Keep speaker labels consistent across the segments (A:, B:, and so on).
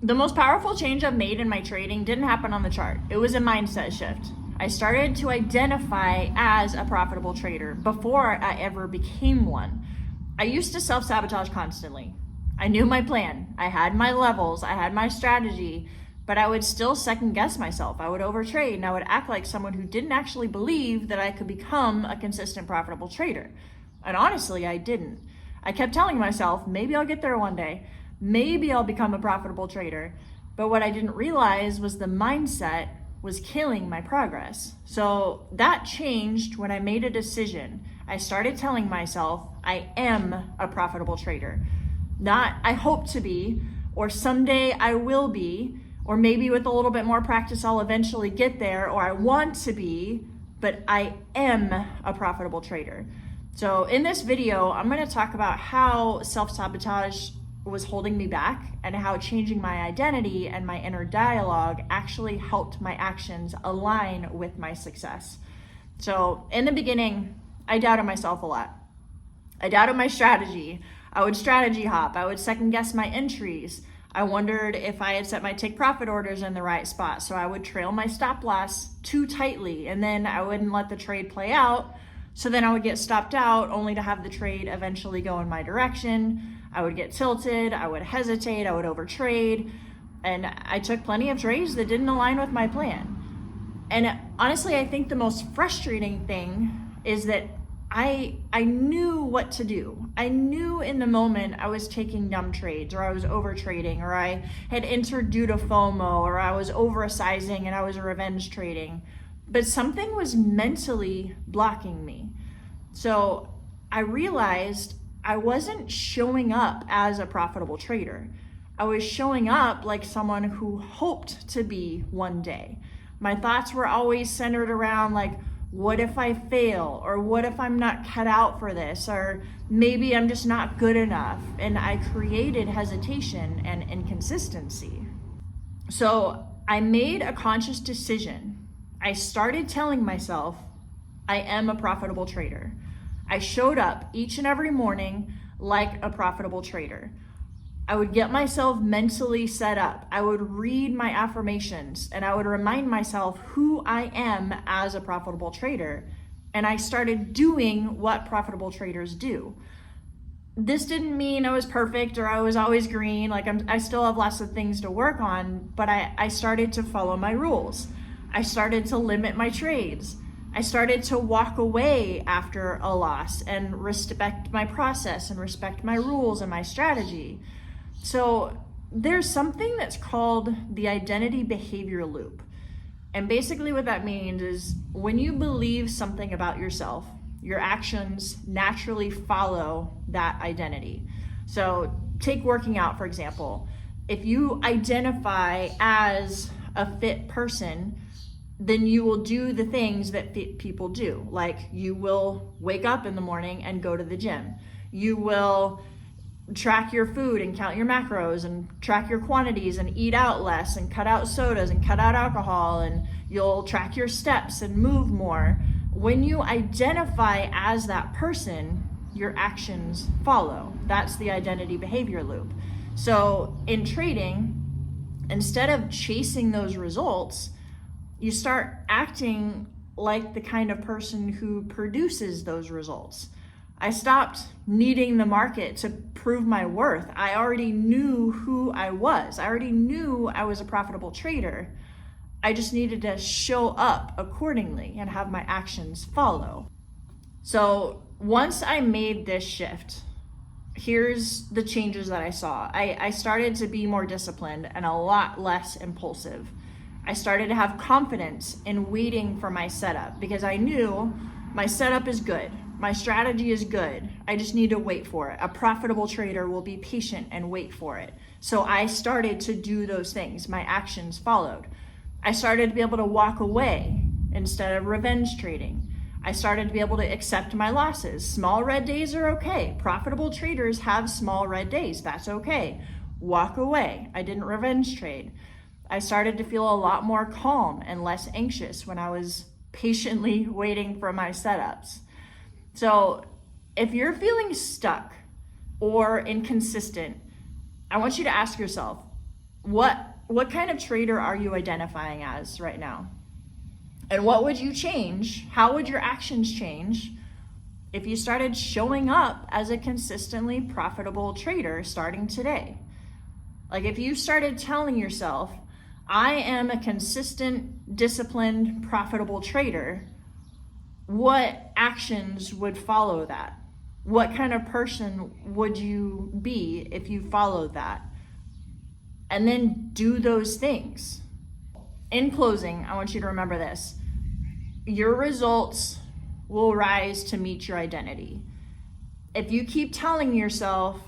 A: The most powerful change I've made in my trading didn't happen on the chart. It was a mindset shift. I started to identify as a profitable trader before I ever became one. I used to self-sabotage constantly. I knew my plan. I had my levels. I had my strategy, but I would still second guess myself. I would overtrade and I would act like someone who didn't actually believe that I could become a consistent profitable trader. And honestly, I didn't. I kept telling myself, maybe I'll get there one day. Maybe I'll become a profitable trader. But what I didn't realize was the mindset was killing my progress. So that changed when I made a decision. I started telling myself, I am a profitable trader. Not I hope to be, or someday I will be, or maybe with a little bit more practice I'll eventually get there, or I want to be, but I am a profitable trader. So in this video, I'm going to talk about how self-sabotage was holding me back and how changing my identity and my inner dialogue actually helped my actions align with my success. So in the beginning, I doubted myself a lot. I doubted my strategy. I would strategy hop. I would second guess my entries. I wondered if I had set my take profit orders in the right spot. So I would trail my stop loss too tightly and then I wouldn't let the trade play out. So then I would get stopped out only to have the trade eventually go in my direction. I would get tilted, I would hesitate, I would overtrade, and I took plenty of trades that didn't align with my plan. And honestly, I think the most frustrating thing is that I knew what to do. I knew in the moment I was taking dumb trades, or I was overtrading, or I had entered due to FOMO, or I was oversizing and I was revenge trading. But something was mentally blocking me. So I realized I wasn't showing up as a profitable trader. I was showing up like someone who hoped to be one day. My thoughts were always centered around like, what if I fail? Or what if I'm not cut out for this? Or maybe I'm just not good enough. And I created hesitation and inconsistency. So I made a conscious decision. I started telling myself, I am a profitable trader. I showed up each and every morning like a profitable trader. I would get myself mentally set up. I would read my affirmations and I would remind myself who I am as a profitable trader. And I started doing what profitable traders do. This didn't mean I was perfect or I was always green. Like I still have lots of things to work on, but I started to follow my rules. I started to limit my trades. I started to walk away after a loss and respect my process and respect my rules and my strategy. So there's something that's called the identity behavior loop. And basically what that means is when you believe something about yourself, your actions naturally follow that identity. So take working out, for example. If you identify as a fit person, then you will do the things that fit people do. Like you will wake up in the morning and go to the gym. You will track your food and count your macros and track your quantities and eat out less and cut out sodas and cut out alcohol, and you'll track your steps and move more. When you identify as that person, your actions follow. That's the identity behavior loop. So in trading, instead of chasing those results, you start acting like the kind of person who produces those results. I stopped needing the market to prove my worth. I already knew who I was. I already knew I was a profitable trader. I just needed to show up accordingly and have my actions follow. So once I made this shift, here's the changes that I saw. I started to be more disciplined and a lot less impulsive. I started to have confidence in waiting for my setup because I knew my setup is good. My strategy is good. I just need to wait for it. A profitable trader will be patient and wait for it. So I started to do those things. My actions followed. I started to be able to walk away instead of revenge trading. I started to be able to accept my losses. Small red days are okay. Profitable traders have small red days. That's okay. Walk away. I didn't revenge trade. I started to feel a lot more calm and less anxious when I was patiently waiting for my setups. So if you're feeling stuck or inconsistent, I want you to ask yourself, What kind of trader are you identifying as right now? And what would you change? How would your actions change if you started showing up as a consistently profitable trader starting today? Like if you started telling yourself, I am a consistent, disciplined, profitable trader, what actions would follow that? What kind of person would you be if you followed that? And then do those things. In closing, I want you to remember this. Your results will rise to meet your identity. If you keep telling yourself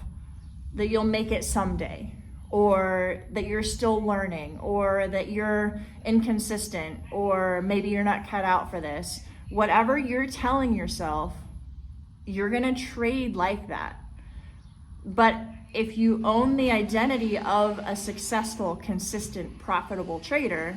A: that you'll make it someday, or that you're still learning, or that you're inconsistent, or maybe you're not cut out for this, whatever you're telling yourself, you're gonna trade like that. But if you own the identity of a successful, consistent, profitable trader,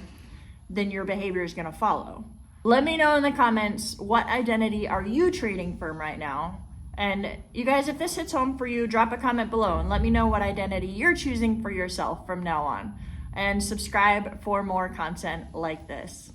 A: then your behavior is gonna follow. Let me know in the comments, what identity are you trading from right now? And you guys, if this hits home for you, drop a comment below and let me know what identity you're choosing for yourself from now on. And subscribe for more content like this.